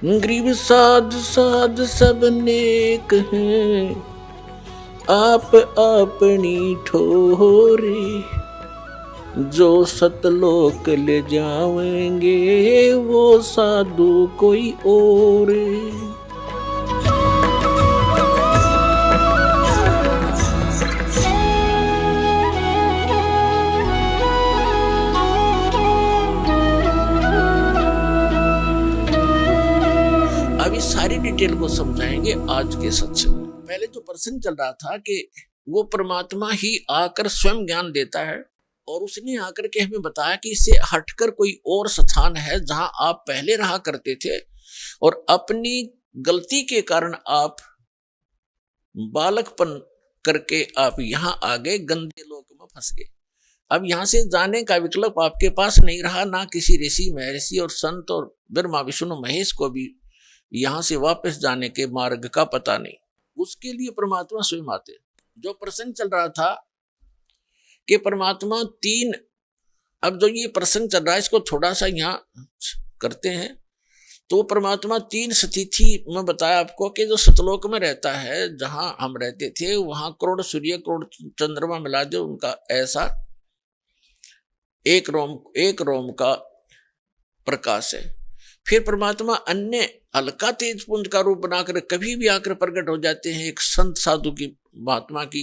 Grieve साध साध सब नेक हैं, आप अपनी ठोरे। जो सतलोक ले जाएंगे वो साधु कोई और। अभी सारी डिटेल को समझाएंगे आज के सत्संग में। पहले जो प्रसंग चल रहा था कि वो परमात्मा ही आकर स्वयं ज्ञान देता है और उसने आकर के हमें बताया कि इससे हटकर कोई और स्थान है जहां आप पहले रहा करते थे और अपनी गलती के कारण आप बालकपन करके आप यहां आ गए, गंदे लोक में फंस गए। अब यहां से जाने का विकल्प आपके पास नहीं रहा, ना किसी ऋषि महर्षि और संत और ब्रह्मा विष्णु महेश को भी यहां से वापस जाने के मार्ग का पता नहीं। उसके लिए परमात्मा स्वयं आते। जो प्रसंग चल रहा था कि परमात्मा तीन, अब जो ये प्रसंग चल रहा है इसको थोड़ा सा यहाँ करते हैं। तो परमात्मा तीन स्थिति में बताया आपको कि जो सतलोक में रहता है जहां हम रहते थे वहां करोड़ सूर्य करोड़ चंद्रमा मिला दे उनका ऐसा एक रोम का प्रकाश है। फिर परमात्मा अन्य हल्का तेज पुंज का रूप बनाकर कभी भी आकर प्रकट हो जाते हैं एक संत साधु की महात्मा की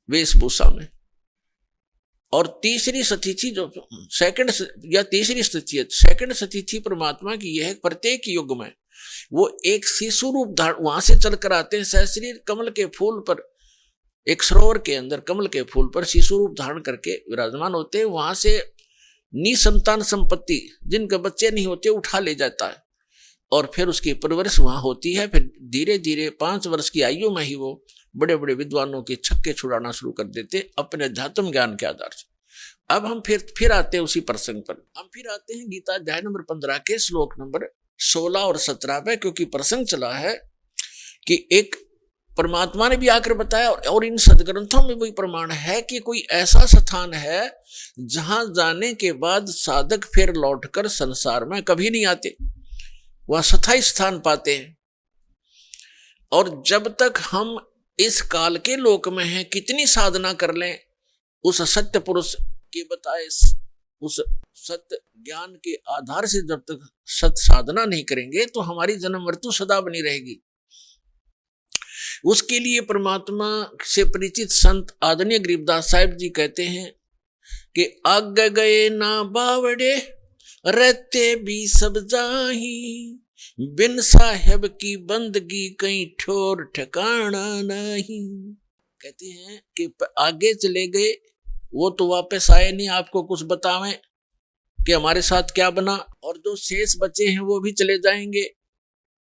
वेशभूषा में। और तीसरी स्थिति जो सेकंड या तीसरी स्थिति, सेकंड स्थिति परमात्मा की यह प्रत्येक युग में वो एक शिशु रूप धारण वहां से चलकर आते हैं। सहस्रीर कमल के फूल पर, एक सरोवर के अंदर कमल के फूल पर शिशु रूप धारण करके विराजमान होते हैं। वहां से निसंतान संपत्ति जिनके बच्चे नहीं होते उठा ले जाता है और फिर उसकी परवरिश वहां होती है। फिर धीरे धीरे 5 वर्ष की आयु में ही वो बड़े बड़े विद्वानों के छक्के छुड़ाना शुरू कर देते अपने अध्यात्म ज्ञान के आधार से। अब हम फिर आते हैं उसी प्रसंग पर। हम फिर आते हैं गीता अध्याय नंबर 15 के श्लोक नंबर 16 और 17 पे, क्योंकि प्रसंग चला है कि एक परमात्मा ने भी आकर बताया और इन सदग्रंथों में वही प्रमाण है कि कोई ऐसा स्थान है जहां जाने के बाद साधक फिर लौटकर संसार में कभी नहीं आते, वह स्थायी स्थान पाते हैं। और जब तक हम इस काल के लोक में हैं कितनी साधना कर लें, उस सत्य पुरुष के बताए उस सत्य ज्ञान के आधार से जब तक सत्य साधना नहीं करेंगे तो हमारी जन्म मृत्यु सदा बनी रहेगी। उसके लिए परमात्मा से परिचित संत आदरणीय गरीबदास साहिब जी कहते हैं कि आगे गए ना बावड़े रहते भी सब जाही, बिन साहेब की बंदगी कहीं ठोर ठिकाना नहीं। कहते हैं कि आगे चले गए वो तो वापस आए नहीं आपको कुछ बतावें कि हमारे साथ क्या बना, और जो शेष बचे हैं वो भी चले जाएंगे।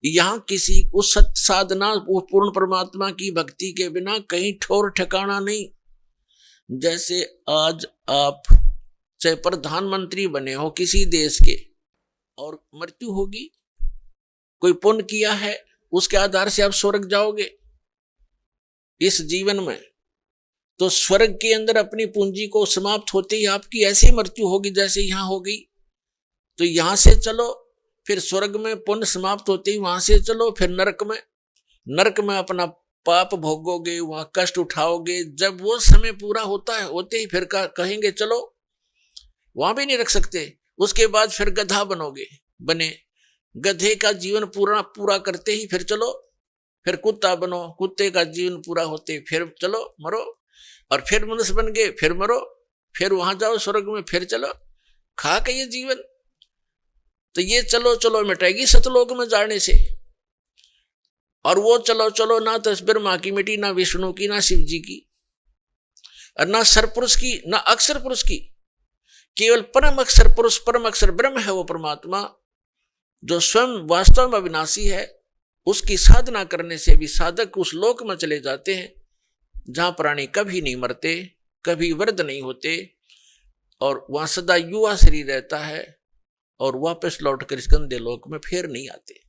यहां किसी उस सत्य साधना वो पूर्ण परमात्मा की भक्ति के बिना कहीं ठोर ठिकाना नहीं। जैसे आज आप चाहे प्रधानमंत्री बने हो किसी देश के और मृत्यु होगी, कोई पुण्य किया है उसके आधार से आप स्वर्ग जाओगे इस जीवन में, तो स्वर्ग के अंदर अपनी पूंजी को समाप्त होते ही आपकी ऐसी मृत्यु होगी जैसे यहां हो गई। तो यहां से चलो फिर स्वर्ग में पुण्य समाप्त होते ही वहां से चलो फिर नरक में अपना पाप भोगोगे, वहां कष्ट उठाओगे। जब वो समय पूरा होता है होते ही फिर कहेंगे चलो, वहां भी नहीं रख सकते। उसके बाद फिर गधा बने गधे का जीवन पूरा करते ही फिर चलो, फिर कुत्ता बनो, कुत्ते का जीवन पूरा होते फिर चलो मरो, और फिर मनुष्य बन गए फिर मरो, फिर वहां जाओ स्वर्ग में फिर चलो, खा के ये जीवन। तो ये चलो चलो मिटाएगी सतलोक में जाने से। और वो चलो चलो ना तो ब्रह्मा की मिटी, ना विष्णु की, ना शिव जी की, और ना सरपुरुष की, ना अक्षर पुरुष की। केवल परम अक्षर पुरुष, परम अक्षर ब्रह्म है वो परमात्मा जो स्वयं वास्तव में अविनाशी है। उसकी साधना करने से भी साधक उस लोक में चले जाते हैं जहां प्राणी कभी नहीं मरते, कभी वृद्ध नहीं होते, और वहां सदा युवा शरीर रहता है और वापस लौटकर इस गंदे लोक में फिर नहीं आते।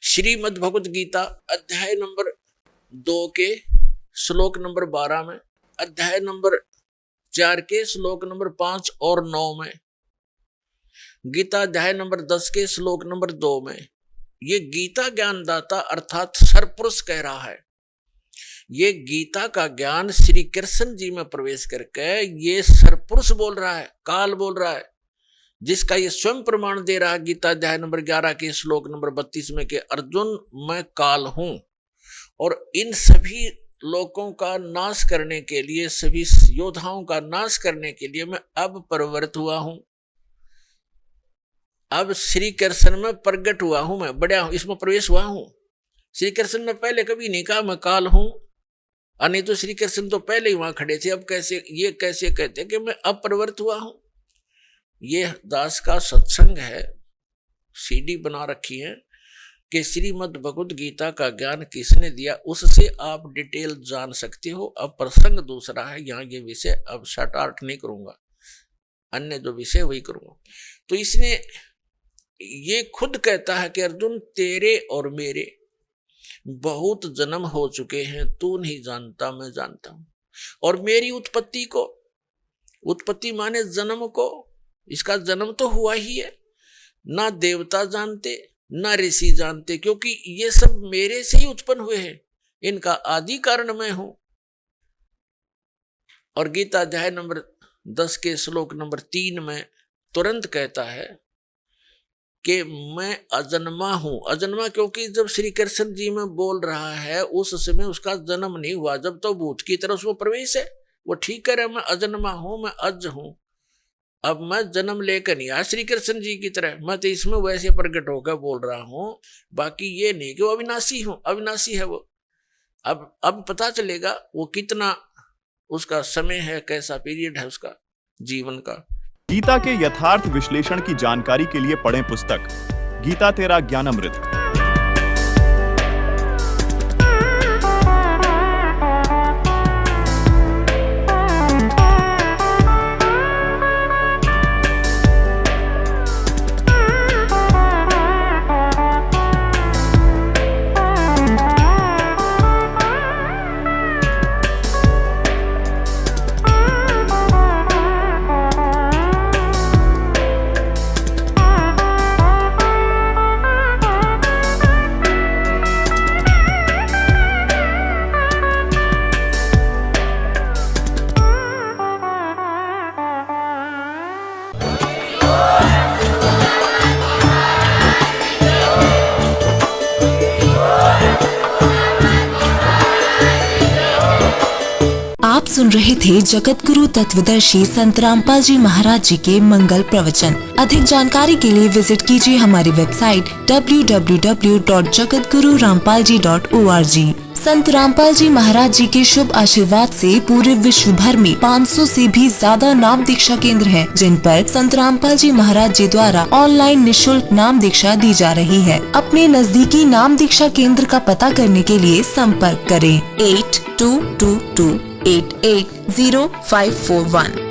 श्रीमद् भगवत गीता अध्याय नंबर 2 के श्लोक नंबर 12 में, अध्याय नंबर 4 के श्लोक नंबर 5 और 9 में गीता अध्याय नंबर 10 के श्लोक नंबर 2 में ये गीता ज्ञानदाता अर्थात सरपुरुष कह रहा है। ये गीता का ज्ञान श्री कृष्ण जी में प्रवेश करके ये सरपुरुष बोल रहा है, काल बोल रहा है, जिसका ये स्वयं प्रमाण दे रहा है गीता अध्याय नंबर 11 के श्लोक नंबर 32 में कि अर्जुन मैं काल हूं और इन सभी लोगों का नाश करने के लिए, सभी योद्धाओं का नाश करने के लिए मैं अब प्रवृत्त हुआ हूं। अब श्री कृष्ण में प्रकट हुआ हूं, मैं बड़ा हूं, इसमें प्रवेश हुआ हूं। श्री कृष्ण ने पहले कभी नहीं कहा मैं काल हूं, और नहीं तो श्री कृष्ण तो पहले ही वहां खड़े थे। अब कैसे कहते कि मैं अब प्रवृत्त हुआ हूं। ये दास का सत्संग है, सीडी बना रखी है कि श्रीमद् भगवद गीता का ज्ञान किसने दिया, उससे आप डिटेल जान सकते हो। अब प्रसंग दूसरा है, यहाँ ये विषय अब शॉर्ट आउट नहीं करूंगा, अन्य जो विषय वही करूंगा। तो इसने ये खुद कहता है कि अर्जुन तेरे और मेरे बहुत जन्म हो चुके हैं, तू नहीं जानता मैं जानता हूं। और मेरी उत्पत्ति को, उत्पत्ति माने जन्म को, इसका जन्म तो हुआ ही है, ना देवता जानते ना ऋषि जानते, क्योंकि ये सब मेरे से ही उत्पन्न हुए हैं, इनका आदि कारण मैं हूं। और गीता अध्याय नंबर 10 के श्लोक नंबर 3 में तुरंत कहता है कि मैं अजन्मा हूं। अजन्मा क्योंकि जब श्री कृष्ण जी में बोल रहा है उस समय उसका जन्म नहीं हुआ, जब तो भूत की तरफ उसमें प्रवेश है, वो ठीक कह रहा है मैं अजन्मा हूं, मैं अज हूं। अब मैं जन्म लेकर नहीं आया श्री कृष्ण जी की तरह, मैं तो इसमें वैसे प्रकट होकर बोल रहा हूं। बाकी ये नहीं कि वो अविनाशी हूं, अविनाशी है वो। अब पता चलेगा वो कितना उसका समय है, कैसा पीरियड है उसका जीवन का। गीता के यथार्थ विश्लेषण की जानकारी के लिए पढ़ें पुस्तक गीता तेरा ज्ञानामृत। आप सुन रहे थे जगत गुरु तत्वदर्शी संत रामपाल जी महाराज जी के मंगल प्रवचन। अधिक जानकारी के लिए विजिट कीजिए हमारी वेबसाइट www.jagatgururampalji.org। संत रामपाल जी महाराज जी के शुभ आशीर्वाद से पूरे विश्व भर में 500 से भी ज्यादा नाम दीक्षा केंद्र हैं, जिन पर संत रामपाल जी महाराज जी द्वारा ऑनलाइन निशुल्क नाम दीक्षा दी जा रही है। अपने नजदीकी नाम दीक्षा केंद्र का पता करने के लिए संपर्क करें 8222880541।